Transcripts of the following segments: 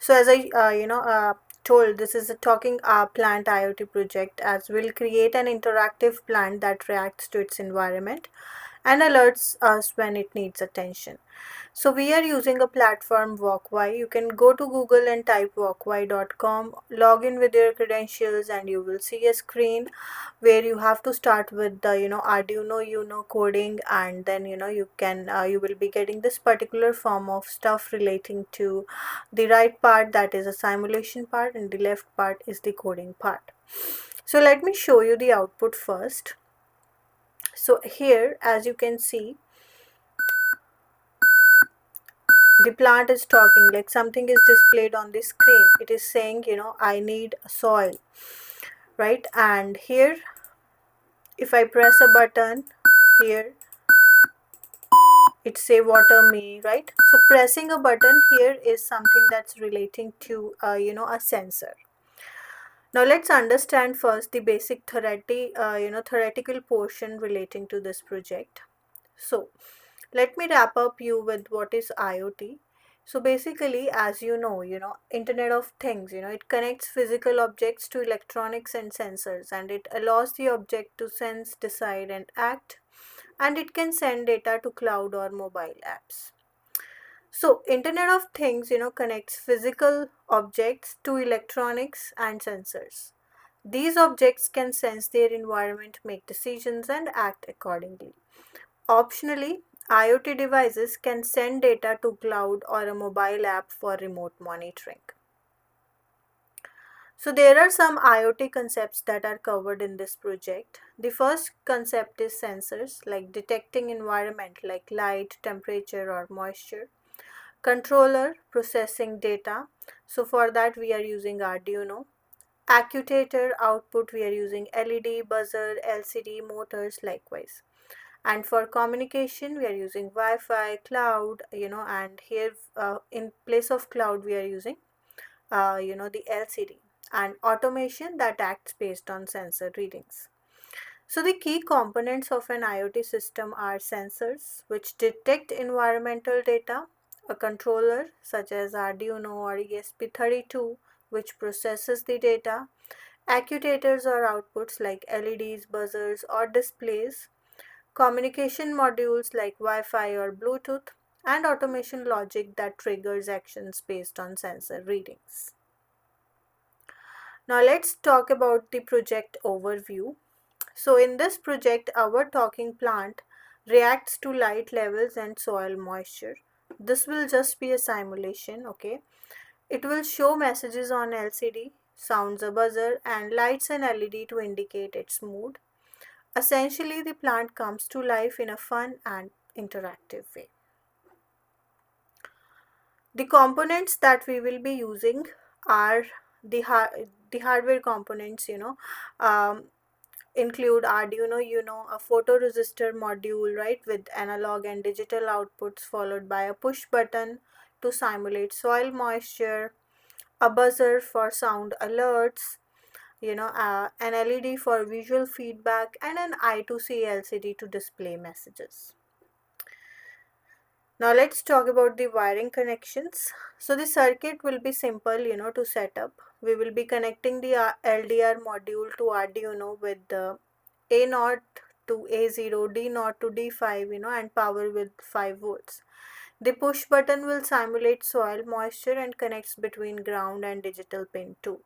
So as I told, this is a talking plant IoT project, as will create an interactive plant that reacts to its environment and alerts us when it needs attention. So we are using a platform Walkway. You can go to Google and type walkway.com, log in with your credentials, and you will see a screen where you have to start with the Arduino Uno coding, and then you will be getting this particular form of stuff relating to the right part, that is a simulation part, and the left part is the coding part. So let me show you the output first. So here, as you can see, the plant is talking, like something is displayed on the screen. It is saying, I need soil, right? And here, if I press a button here, it say water me, right? So pressing a button here is something that's relating to a sensor. Now let's understand first the basic theoretical portion relating to this project. So let me wrap up you with what is IoT. So basically, as Internet of Things, it connects physical objects to electronics and sensors, and it allows the object to sense, decide, and act, and it can send data to cloud or mobile apps. So Internet of Things, connects physical objects to electronics and sensors. These objects can sense their environment, make decisions, and act accordingly. Optionally, IoT devices can send data to cloud or a mobile app for remote monitoring. So there are some IoT concepts that are covered in this project. The first concept is sensors, like detecting environment like light, temperature, or moisture. Controller, processing data. So for that we are using Arduino. Actuator, output, we are using LED, buzzer, LCD, motors likewise. And for communication we are using Wi-Fi, cloud, and here in place of cloud we are using the LCD, and automation that acts based on sensor readings. So the key components of an IoT system are sensors, which detect environmental data, a controller such as Arduino or ESP32, which processes the data, actuators or outputs like LEDs, buzzers, or displays, communication modules like Wi-Fi or Bluetooth, and automation logic that triggers actions based on sensor readings. Now let's talk about the project overview. So in this project, our talking plant reacts to light levels and soil moisture. This will just be a simulation, okay? It will show messages on LCD, sounds a buzzer, and lights an LED to indicate its mood. Essentially, the plant comes to life in a fun and interactive way. The components that we will be using are the hardware components, include Arduino Uno, a photoresistor module, right, with analog and digital outputs, followed by a push button to simulate soil moisture, a buzzer for sound alerts, an LED for visual feedback, and an I2C LCD to display messages. Now let's talk about the wiring connections. So the circuit will be simple, to set up. We will be connecting the LDR module to Arduino with the A0 to A0, D0 to D5, and power with 5 volts. The push button will simulate soil moisture and connects between ground and digital pin 2.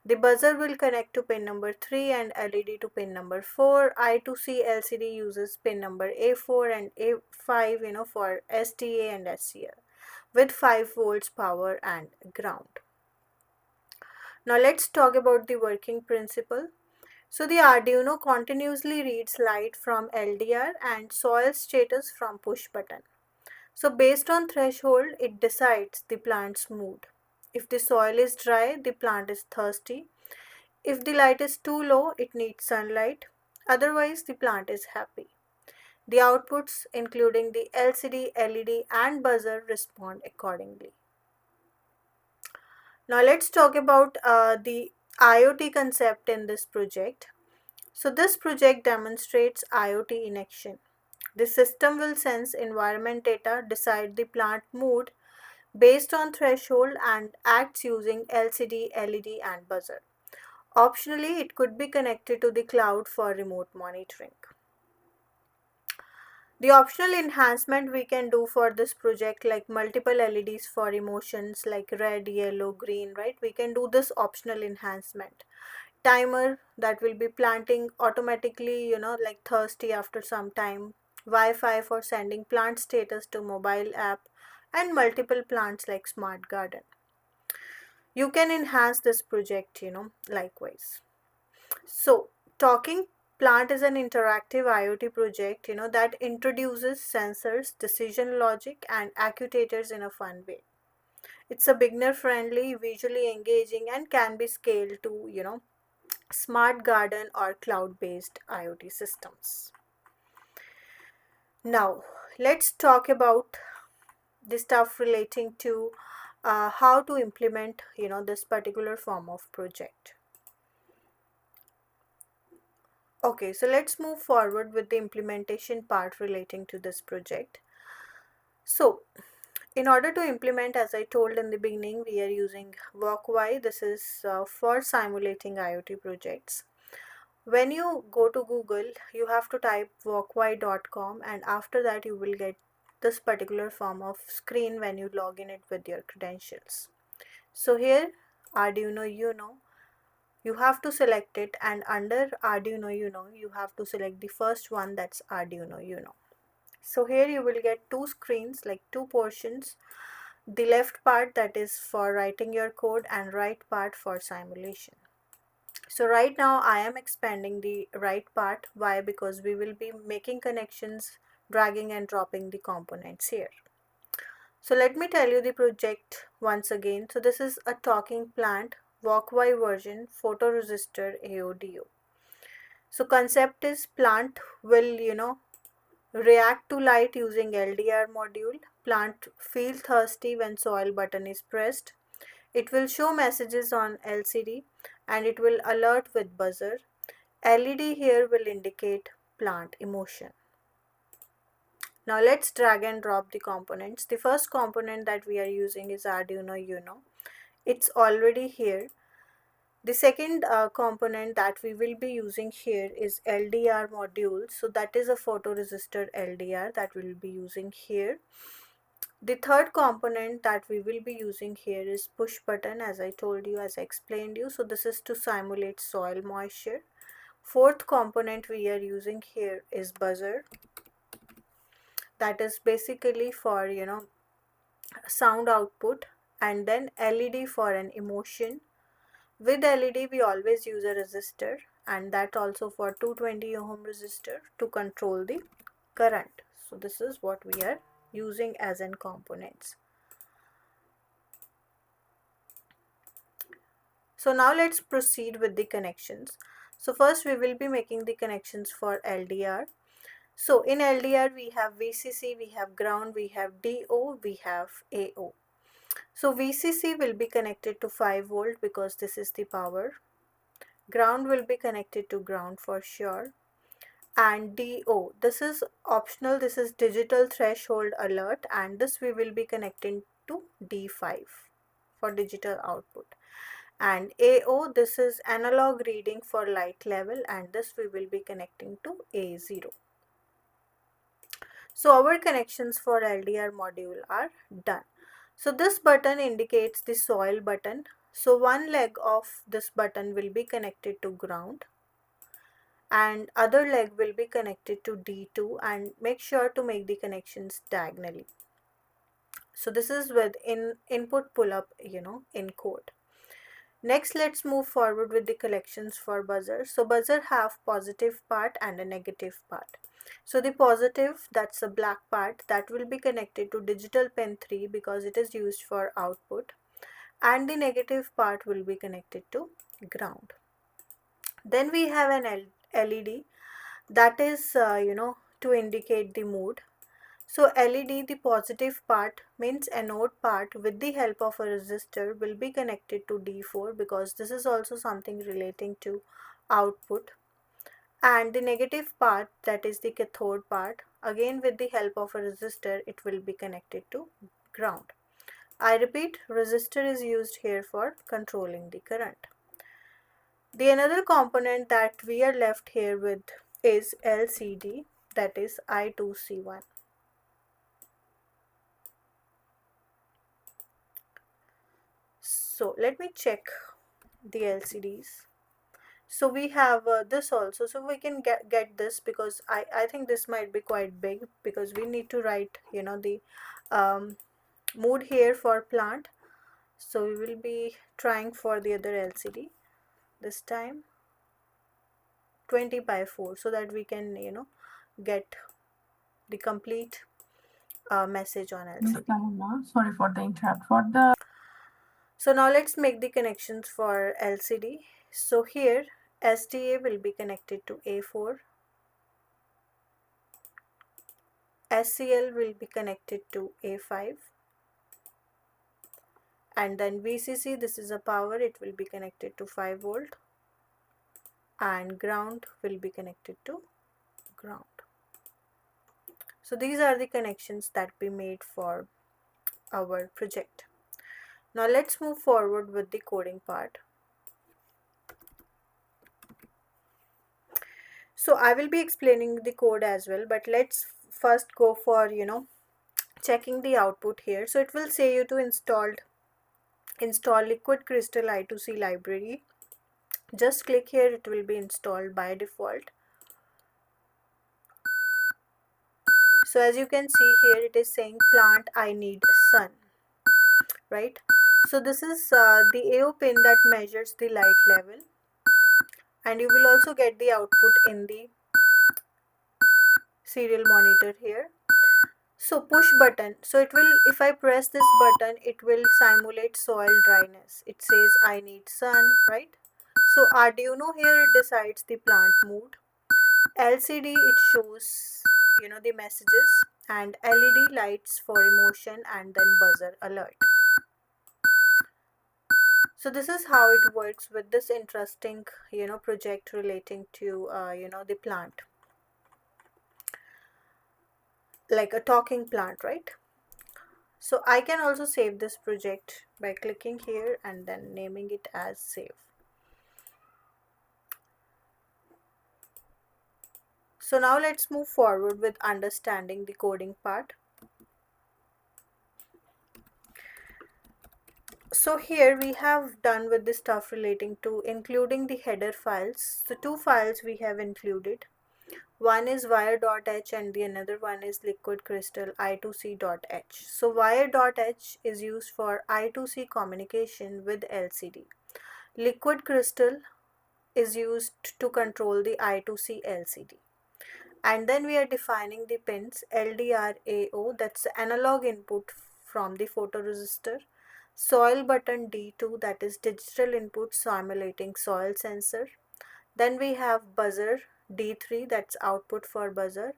The buzzer will connect to pin number 3 and LED to pin number 4. I2C LCD uses pin number A4 and A5, for SDA and SCL with 5 volts power and ground. Now let's talk about the working principle. So the Arduino continuously reads light from LDR and soil status from push button. So based on threshold, it decides the plant's mood. If the soil is dry, the plant is thirsty. If the light is too low, it needs sunlight. Otherwise, the plant is happy. The outputs, including the LCD, LED, and buzzer, respond accordingly. Now, let's talk about the IoT concept in this project. So, this project demonstrates IoT in action. The system will sense environment data, decide the plant mood, based on threshold and acts using LCD, LED and buzzer. Optionally, it could be connected to the cloud for remote monitoring. The optional enhancement we can do for this project, like multiple LEDs for emotions like red, yellow, green, right? We can do this optional enhancement. Timer that will be planting automatically, like thirsty after some time. Wi-Fi for sending plant status to mobile app, and multiple plants like smart garden. You can enhance this project, likewise. So, talking plant is an interactive IoT project, that introduces sensors, decision logic, and actuators in a fun way. It's a beginner friendly, visually engaging, and can be scaled to, smart garden or cloud based IoT systems. Now, let's talk about the stuff relating to how to implement, this particular form of project. Okay, so let's move forward with the implementation part relating to this project. So, in order to implement, as I told in the beginning, we are using WalkY. This is for simulating IoT projects. When you go to Google, you have to type walkY.com, and after that you will get this particular form of screen when you log in it with your credentials. So here, Arduino Uno, you have to select it, and under Arduino Uno you have to select the first one, that's Arduino Uno. So here you will get two screens, like two portions. The left part that is for writing your code and right part for simulation. So right now I am expanding the right part. Why? Because we will be making connections, dragging and dropping the components here. So let me tell you the project once again. So this is a talking plant, walkway version, photoresistor AODO. So concept is plant will, react to light using LDR module. Plant feel thirsty when soil button is pressed. It will show messages on LCD and it will alert with buzzer. LED here will indicate plant emotion. Now let's drag and drop the components. The first component that we are using is Arduino Uno. It's already here. The second component that we will be using here is LDR module. So that is a photoresistor LDR that we will be using here. The third component that we will be using here is push button, as I told you, as I explained you. So this is to simulate soil moisture. Fourth component we are using here is buzzer. That is basically for, sound output, and then LED for an emotion. With LED we always use a resistor, and that also for 220 ohm resistor to control the current. So this is what we are using as in components. So now let's proceed with the connections. So first we will be making the connections for LDR. So in LDR we have VCC, we have ground, we have DO, we have AO. So VCC will be connected to 5 volt because this is the power. Ground will be connected to ground for sure. And DO, this is optional, this is digital threshold alert, and this we will be connecting to D5 for digital output. And AO, this is analog reading for light level, and this we will be connecting to A0. So our connections for LDR module are done. So this button indicates the soil button. So one leg of this button will be connected to ground and other leg will be connected to D2, and make sure to make the connections diagonally. So this is with input pull up, in code. Next, let's move forward with the collections for buzzer. So buzzer have positive part and a negative part. So the positive, that's a black part, that will be connected to digital pin 3 because it is used for output, and the negative part will be connected to ground. Then we have an LED that is, to indicate the mood. So LED, the positive part means anode part with the help of a resistor will be connected to D4 because this is also something relating to output. And the negative part, that is the cathode part, again with the help of a resistor it will be connected to ground. I repeat, resistor is used here for controlling the current. The another component that we are left here with is LCD, that is I2C1. So let me check the LCDs. So we have this also, so we can get this, because I think this might be quite big, because we need to write, you know, the mood here for plant. So we will be trying for the other LCD this time 20 by 4, so that we can, you know, get the complete message on LCD. Sorry for the interrupt. So now let's make the connections for LCD. So here SDA will be connected to A4, SCL will be connected to A5, and then VCC, this is a power, it will be connected to 5 volt, and ground will be connected to ground. So these are the connections that we made for our project. Now let's move forward with the coding part. So I will be explaining the code as well, but let's first go for, you know, checking the output here. So it will say you to install liquid crystal I2C library. Just click here, it will be installed by default. So as you can see here, it is saying plant I need sun, right? So this is the AO pin that measures the light level, and you will also get the output in the serial monitor here. So push button, so it will, if I press this button, it will simulate soil dryness. It says I need sun, right? So Arduino here, it decides the plant mood. LCD, it shows, you know, the messages, and LED lights for emotion, and then buzzer alert. So this is how it works with this interesting, you know, project relating to you know, the plant, like a talking plant, right? So I can also save this project by clicking here and then naming it as save. So now let's move forward with understanding the coding part. So here we have done with the stuff relating to including the header files. So two files we have included. One is wire.h and the another one is liquid crystal I2C.h. So wire.h is used for I2C communication with LCD. Liquid crystal is used to control the I2C LCD. And then we are defining the pins LDRAO, that's the analog input from the photoresistor. Soil button D2, that is digital input simulating soil sensor. Then we have buzzer D3, that's output for buzzer,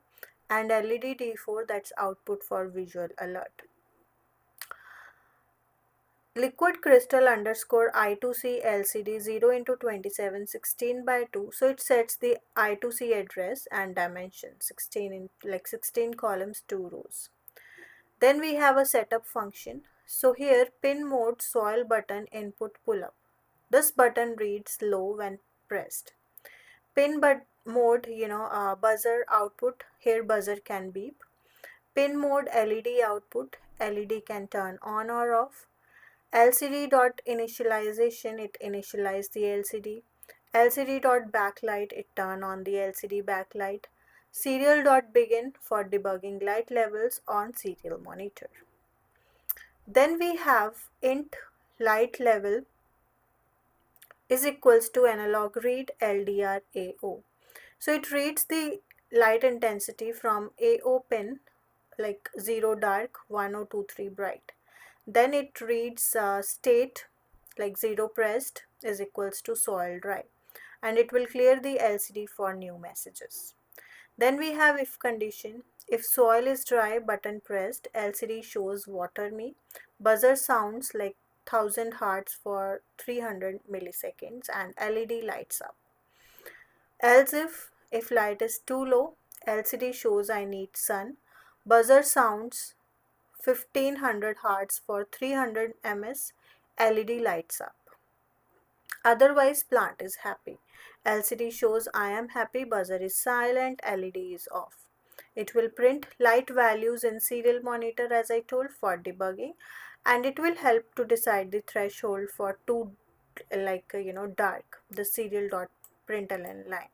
and LED D4, that's output for visual alert. Liquid crystal underscore I2C LCD 0 into 27 16 by 2. So it sets the I2C address and dimension 16 in like 16 columns, 2 rows. Then we have a setup function. So here pin mode soil button input pull up. This button reads low when pressed. Pin mode, you know, buzzer output, here buzzer can beep. Pin mode LED output, LED can turn on or off. LCD dot initialization, it initialize the LCD. LCD dot backlight, it turn on the LCD backlight. Serial dot begin for debugging light levels on serial monitor. Then we have int light level is equals to analog read LDRAO. So it reads the light intensity from AO pin, like 0 dark, 1023 bright. Then it reads state, like 0 pressed is equals to soil dry, and it will clear the LCD for new messages. Then we have if condition. If soil is dry, button pressed, LCD shows water me. Buzzer sounds like 1000 hertz for 300 milliseconds, and LED lights up. Else if light is too low, LCD shows I need sun. Buzzer sounds 1500 Hz for 300 ms LED lights up. Otherwise, plant is happy. LCD shows I am happy, buzzer is silent, LED is off. It will print light values in serial monitor as I told for debugging, and it will help to decide the threshold for too dark, the serial dot println line.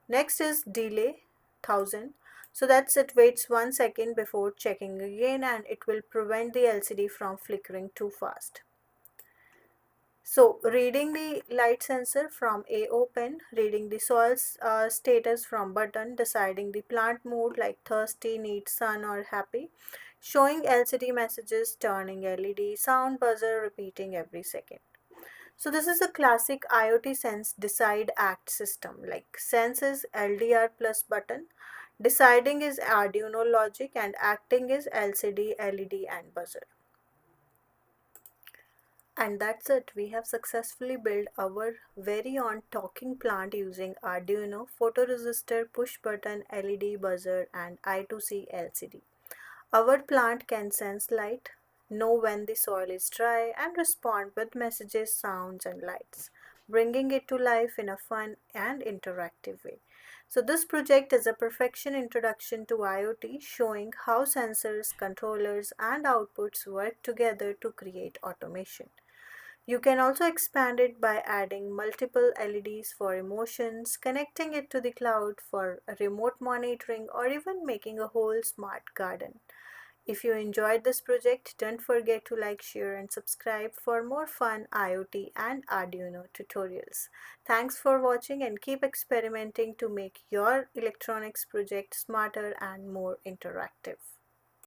Next is delay 1000. So that's it waits 1 second before checking again, and it will prevent the LCD from flickering too fast. So reading the light sensor from A open, reading the soil status from button, deciding the plant mood like thirsty, need sun or happy, showing LCD messages, turning LED, sound buzzer repeating every second. So this is a classic IoT sense decide act system. Like sense is LDR plus button, deciding is Arduino logic, and acting is LCD, LED and buzzer. And that's it. We have successfully built our very own talking plant using Arduino, photoresistor, push button, LED buzzer and I2C LCD. Our plant can sense light, know when the soil is dry and respond with messages, sounds and lights, bringing it to life in a fun and interactive way. So this project is a perfection introduction to IoT, showing how sensors, controllers and outputs work together to create automation. You can also expand it by adding multiple LEDs for emotions, connecting it to the cloud for remote monitoring, or even making a whole smart garden. If you enjoyed this project, don't forget to like, share, and subscribe for more fun IoT and Arduino tutorials. Thanks for watching and keep experimenting to make your electronics project smarter and more interactive.